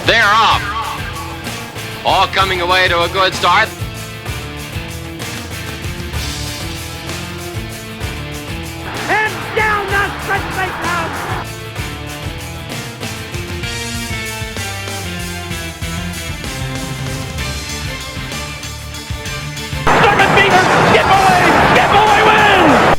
They're off. All coming away to a good start. And down the stretch they come. Second beater, skip away win!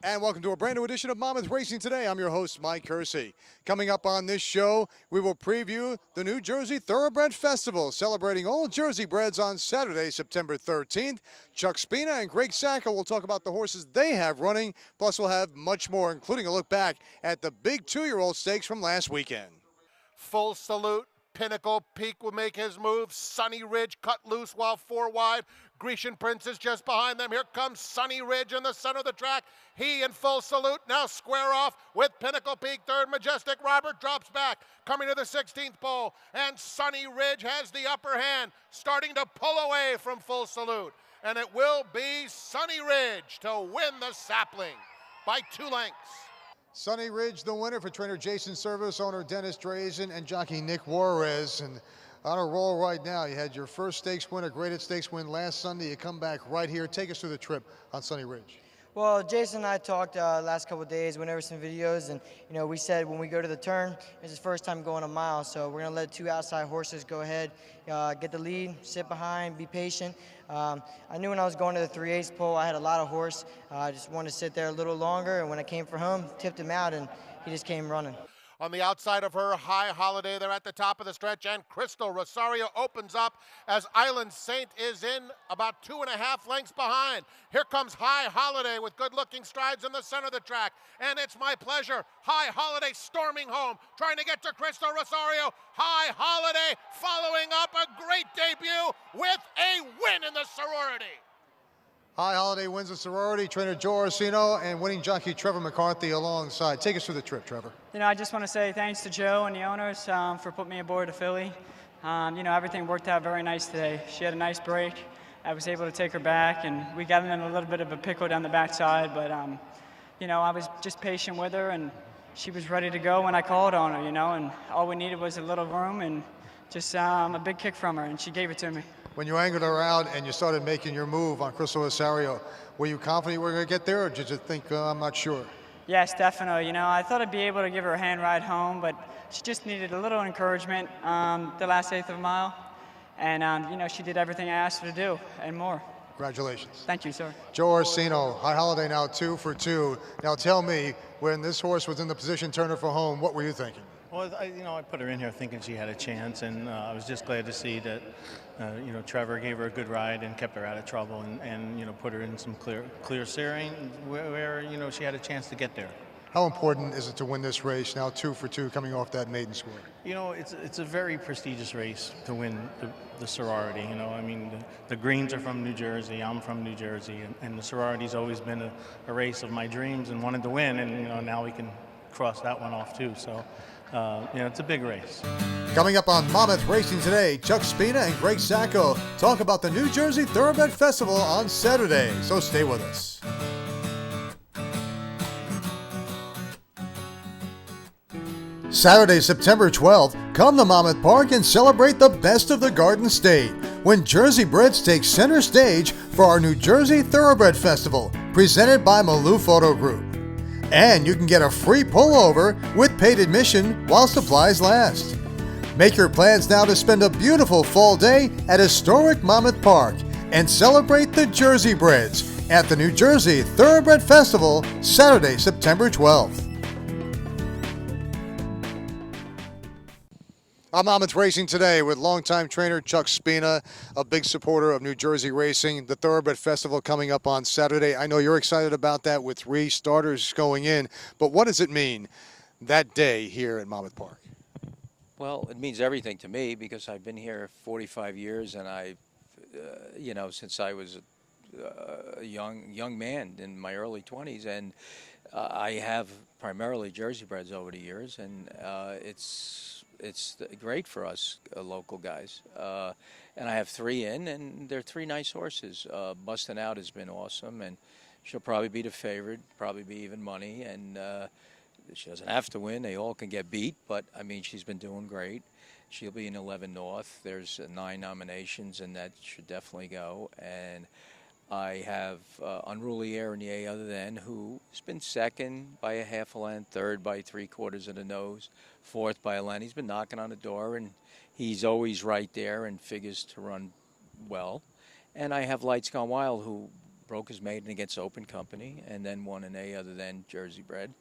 And welcome to a brand new edition of Monmouth Racing Today. I'm your host, Mike Kersey. Coming up on this show, we will preview the New Jersey Thoroughbred Festival, celebrating all Jersey breds on Saturday, September 13th. Chuck Spina and Greg Sacco will talk about the horses they have running. Plus, we'll have much more, including a look back at the big two-year-old stakes from last weekend. Full Salute. Pinnacle Peak will make his move. Sunny Ridge cut loose while 4 wide. Grecian Prince is just behind them. Here comes Sunny Ridge in the center of the track. He and Full Salute now square off with Pinnacle Peak. Third, Majestic Robert drops back. Coming to the 16th pole. And Sunny Ridge has the upper hand, starting to pull away from Full Salute. And it will be Sunny Ridge to win the sapling by 2 lengths. Sunny Ridge, the winner for trainer Jason Service, owner Dennis Drazen, and jockey Nick Juarez. And on a roll right now. You had your first stakes win, a graded stakes win last Sunday. You come back right here. Take us through the trip on Sunny Ridge. Well, Jason and I talked last couple of days, went over some videos, and we said when we go to the turn, it's his first time going a mile, so we're gonna let 2 outside horses go ahead, get the lead, sit behind, be patient. I knew when I was going to the 3/8 pole, I had a lot of horse. I just wanted to sit there a little longer, and when I came for him, tipped him out, and he just came running. On the outside of her, High Holiday, they're at the top of the stretch, and Crystal Rosario opens up as Island Saint is in about 2.5 lengths behind. Here comes High Holiday with good-looking strides in the center of the track, and it's My Pleasure. High Holiday storming home, trying to get to Crystal Rosario. High Holiday following up a great debut with a win in the sorority. High Holiday wins the sorority. Trainer Joe Orsino and winning jockey Trevor McCarthy alongside. Take us through the trip, Trevor. I just want to say thanks to Joe and the owners for putting me aboard to Philly. Everything worked out very nice today. She had a nice break. I was able to take her back, and we got in a little bit of a pickle down the backside, but, I was just patient with her, and she was ready to go when I called on her, and all we needed was a little room and just a big kick from her, and she gave it to me. When you angled her out and you started making your move on Crystal Rosario, were you confident you were going to get there, or did you think, I'm not sure? Yes, definitely. I thought I'd be able to give her a hand ride home, but she just needed a little encouragement the last 1/8 of a mile. And, she did everything I asked her to do and more. Congratulations. Thank you, sir. Joe Orsino, High Holiday now 2 for 2. Now tell me, when this horse was in the position turner for home, what were you thinking? Well, I put her in here thinking she had a chance, and I was just glad to see that, Trevor gave her a good ride and kept her out of trouble, and put her in some clear steering where she had a chance to get there. How important is it to win this race now 2 for 2 coming off that maiden score? It's a very prestigious race to win the sorority. The Greens are from New Jersey. I'm from New Jersey, and the sorority's always been a race of my dreams and wanted to win, and now we can cross that one off too. So. It's a big race. Coming up on Monmouth Racing Today, Chuck Spina and Greg Sacco talk about the New Jersey Thoroughbred Festival on Saturday, so stay with us. Saturday, September 12th, come to Monmouth Park and celebrate the best of the Garden State when Jersey Breds take center stage for our New Jersey Thoroughbred Festival, presented by Maloof Auto Group. And you can get a free pullover with paid admission while supplies last. Make your plans now to spend a beautiful fall day at historic Monmouth Park and celebrate the Jersey Breds at the New Jersey Thoroughbred Festival, Saturday, September 12th. I'm Monmouth Racing Today with longtime trainer Chuck Spina, a big supporter of New Jersey racing. The Thoroughbred Festival coming up on Saturday. I know you're excited about that with 3 starters going in, but what does it mean that day here at Monmouth Park? Well, it means everything to me because I've been here 45 years, and since I was a young man in my early 20s, and I have primarily Jersey breds over the years, and it's great for us local guys. And I have 3 in, and they're 3 nice horses. Busting Out has been awesome, and she'll probably be the favorite, probably be even money, and she doesn't have to win. They all can get beat, but I mean, she's been doing great. She'll be in 11 North. There's 9 nominations, and that should definitely go. And I have Unruly Air in the A other than, who's been second by a half a length, third by 3/4 of the nose, fourth by a length. He's been knocking on the door, and he's always right there and figures to run well. And I have Lights Gone Wild, who broke his maiden against Open Company and then won an A other than Jersey bred.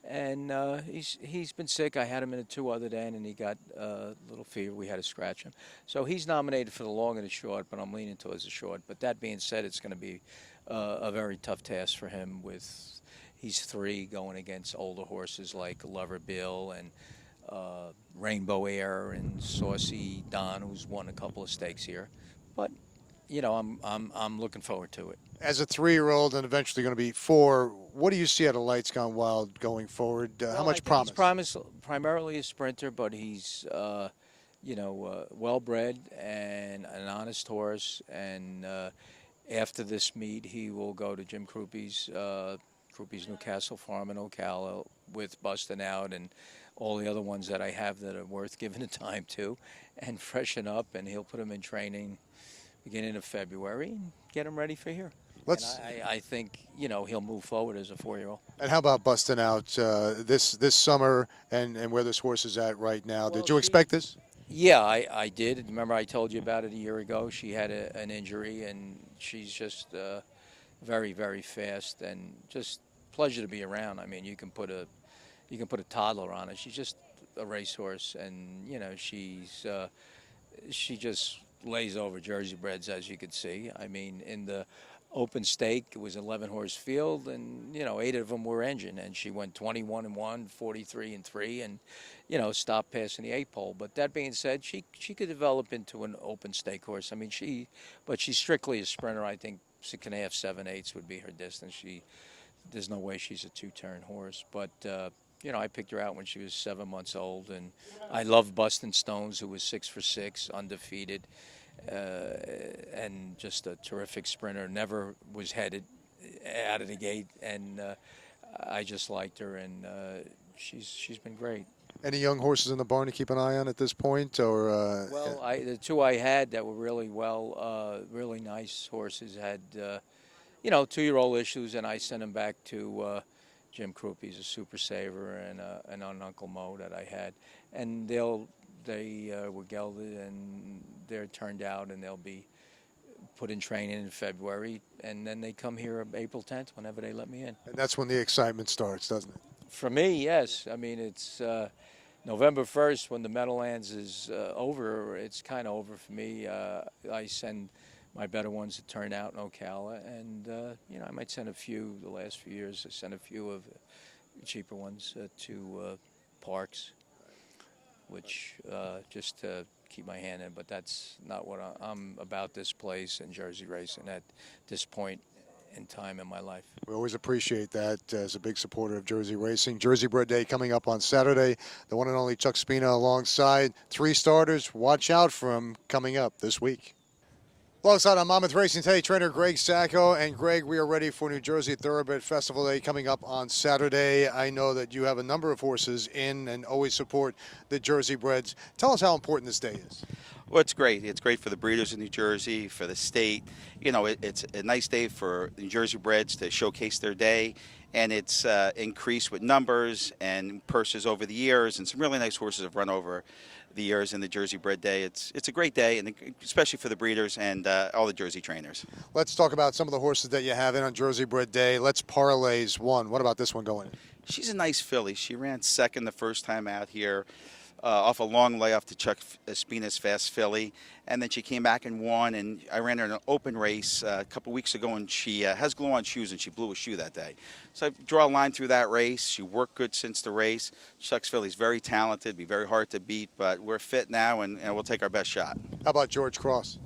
And he's been sick. I had him in a 2 other than, and he got a little fever. We had to scratch him. So he's nominated for the long and the short, but I'm leaning towards the short. But that being said, it's going to be a very tough task for him with he's 3 going against older horses like Lover Bill and Rainbow Air and Saucy Don, who's won a couple of stakes here. But you know, I'm looking forward to it. As a 3-year-old and eventually going to be 4, what do you see out of Lights Gone Wild going forward? How much promise? He's primarily a sprinter, but he's, well-bred and an honest horse. And after this meet, he will go to Jim Cruppy's Newcastle Farm in Ocala with Bustin' Out and all the other ones that I have that are worth giving the time to, and freshen up. And he'll put him in training beginning of February and get him ready for here. I think, he'll move forward as a 4-year-old. And how about Bustin' Out this summer and where this horse is at right now? Did you expect this? Yeah, I did. Remember I told you about it a year ago. She had an injury, and she's just very, very fast and just pleasure to be around. I mean, you can put a toddler on it. She's just a racehorse, and she just lays over Jersey breds, as you can see. I mean, in the open stake, it was an 11-horse field, and 8 of them were engine, and she went 21-1, 43-3, and stopped passing the 8-pole. But that being said, she could develop into an open stake horse. I mean, but she's strictly a sprinter. I think 6.5, 7/8 would be her distance. There's no way she's a 2-turn horse. But I picked her out when she was 7 months old, and I loved Bustin' Stones, who was 6 for 6, undefeated. And just a terrific sprinter, never was headed out of the gate, and I just liked her, and she's been great. Any young horses in the barn to keep an eye on at this point, or? Well, the 2 I had that were really really nice horses had 2-year-old issues, and I sent them back to Jim Cruppy's, a Super Saver, and an Uncle Mo that I had, and they were gelded, and they're turned out, and they'll be put in training in February, and then they come here April 10th, whenever they let me in. And that's when the excitement starts, doesn't it? For me, yes. I mean, it's November 1st when the Meadowlands is over. It's kind of over for me. I send my better ones to turn out in Ocala, and I might send a few. The last few years, I sent a few of the cheaper ones to Parks, which just to keep my hand in, but that's not what I'm about, this place and Jersey racing at this point in time in my life. We always appreciate that as a big supporter of Jersey racing. Jersey Bred Day coming up on Saturday. The one and only Chuck Spina alongside 3 starters. Watch out for him coming up this week. Alongside on Monmouth Racing today, trainer Greg Sacco. And Greg, we are ready for New Jersey Thoroughbred Festival Day coming up on Saturday. I know that you have a number of horses in and always support the Jersey Breds. Tell us how important this day is. Well, it's great. It's great for the breeders in New Jersey, for the state. It's a nice day for New Jersey breds to showcase their day, and it's increased with numbers and purses over the years, and some really nice horses have run over the years in the Jersey Bred Day. It's a great day, and especially for the breeders and all the Jersey trainers. Let's talk about some of the horses that you have in on Jersey Bred Day. Let's parlays one. What about this one going? She's a nice filly. She ran second the first time out here. Off a long layoff to Chuck Spina's Fast Filly, and then she came back and won, and I ran her in an open race a couple weeks ago, and she has glue-on shoes, and she blew a shoe that day. So I draw a line through that race. She worked good since the race. Chuck's filly's very talented, be very hard to beat, but we're fit now, and we'll take our best shot. How about George Cross?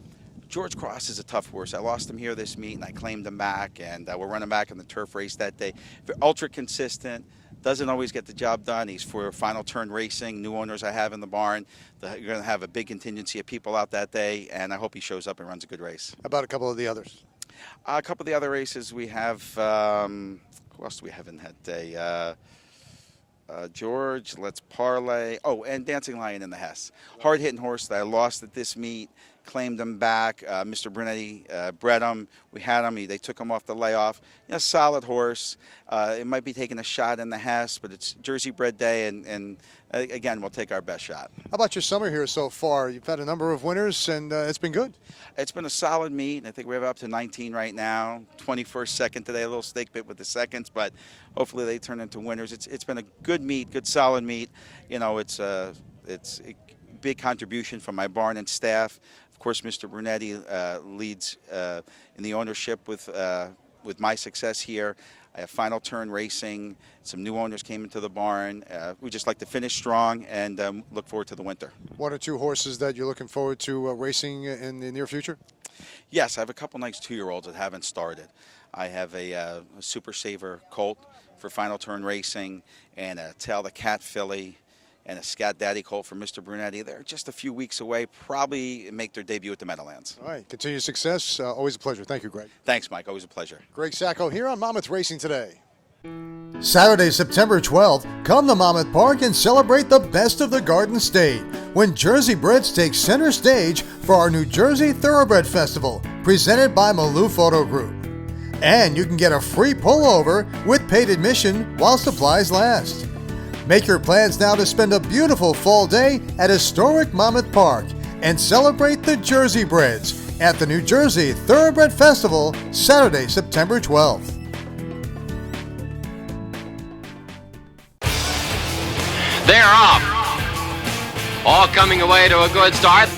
George Cross is a tough horse. I lost him here this meet, and I claimed him back, and we're running back in the turf race that day. Ultra consistent. Doesn't always get the job done. He's for final turn racing. New owners I have in the barn. You're going to have a big contingency of people out that day, and I hope he shows up and runs a good race. How about a couple of the others? A couple of the other races we have, who else do we have in that day? George, Let's Parlay. Oh, and Dancing Lion in the Hess. Hard-hitting horse that I lost at this meet. Claimed him back. Mr. Brunetti bred him. We had him. They took him off the layoff. Solid horse. It might be taking a shot in the Hess, but it's Jersey bred day, and again, we'll take our best shot. How about your summer here so far? You've had a number of winners, and it's been good. It's been a solid meet. I think we have up to 19 right now. 21st second today, a little stake bit with the seconds, but hopefully they turn into winners. It's been a good meet, good solid meet. It's a big contribution from my barn and staff. Of course, Mr. Brunetti leads in the ownership with my success here. I have Final Turn Racing. Some new owners came into the barn. We just like to finish strong and look forward to the winter. 1 or 2 horses that you're looking forward to racing in the near future? Yes, I have a couple nice 2-year-olds that haven't started. I have a Super Saver Colt for Final Turn Racing and a Tail the Cat filly and a Scat Daddy Colt for Mr. Brunetti. They're just a few weeks away, probably make their debut at the Meadowlands. All right, continued success. Always a pleasure. Thank you, Greg. Thanks, Mike. Always a pleasure. Greg Sacco here on Monmouth Racing Today. Saturday, September 12th, come to Monmouth Park and celebrate the best of the Garden State when Jersey Brits take center stage for our New Jersey Thoroughbred Festival, presented by Maloof Auto Group. And you can get a free pullover with paid admission while supplies last. Make your plans now to spend a beautiful fall day at historic Monmouth Park and celebrate the Jersey Breds at the New Jersey Thoroughbred Festival, Saturday, September 12th. They're off. All coming away to a good start.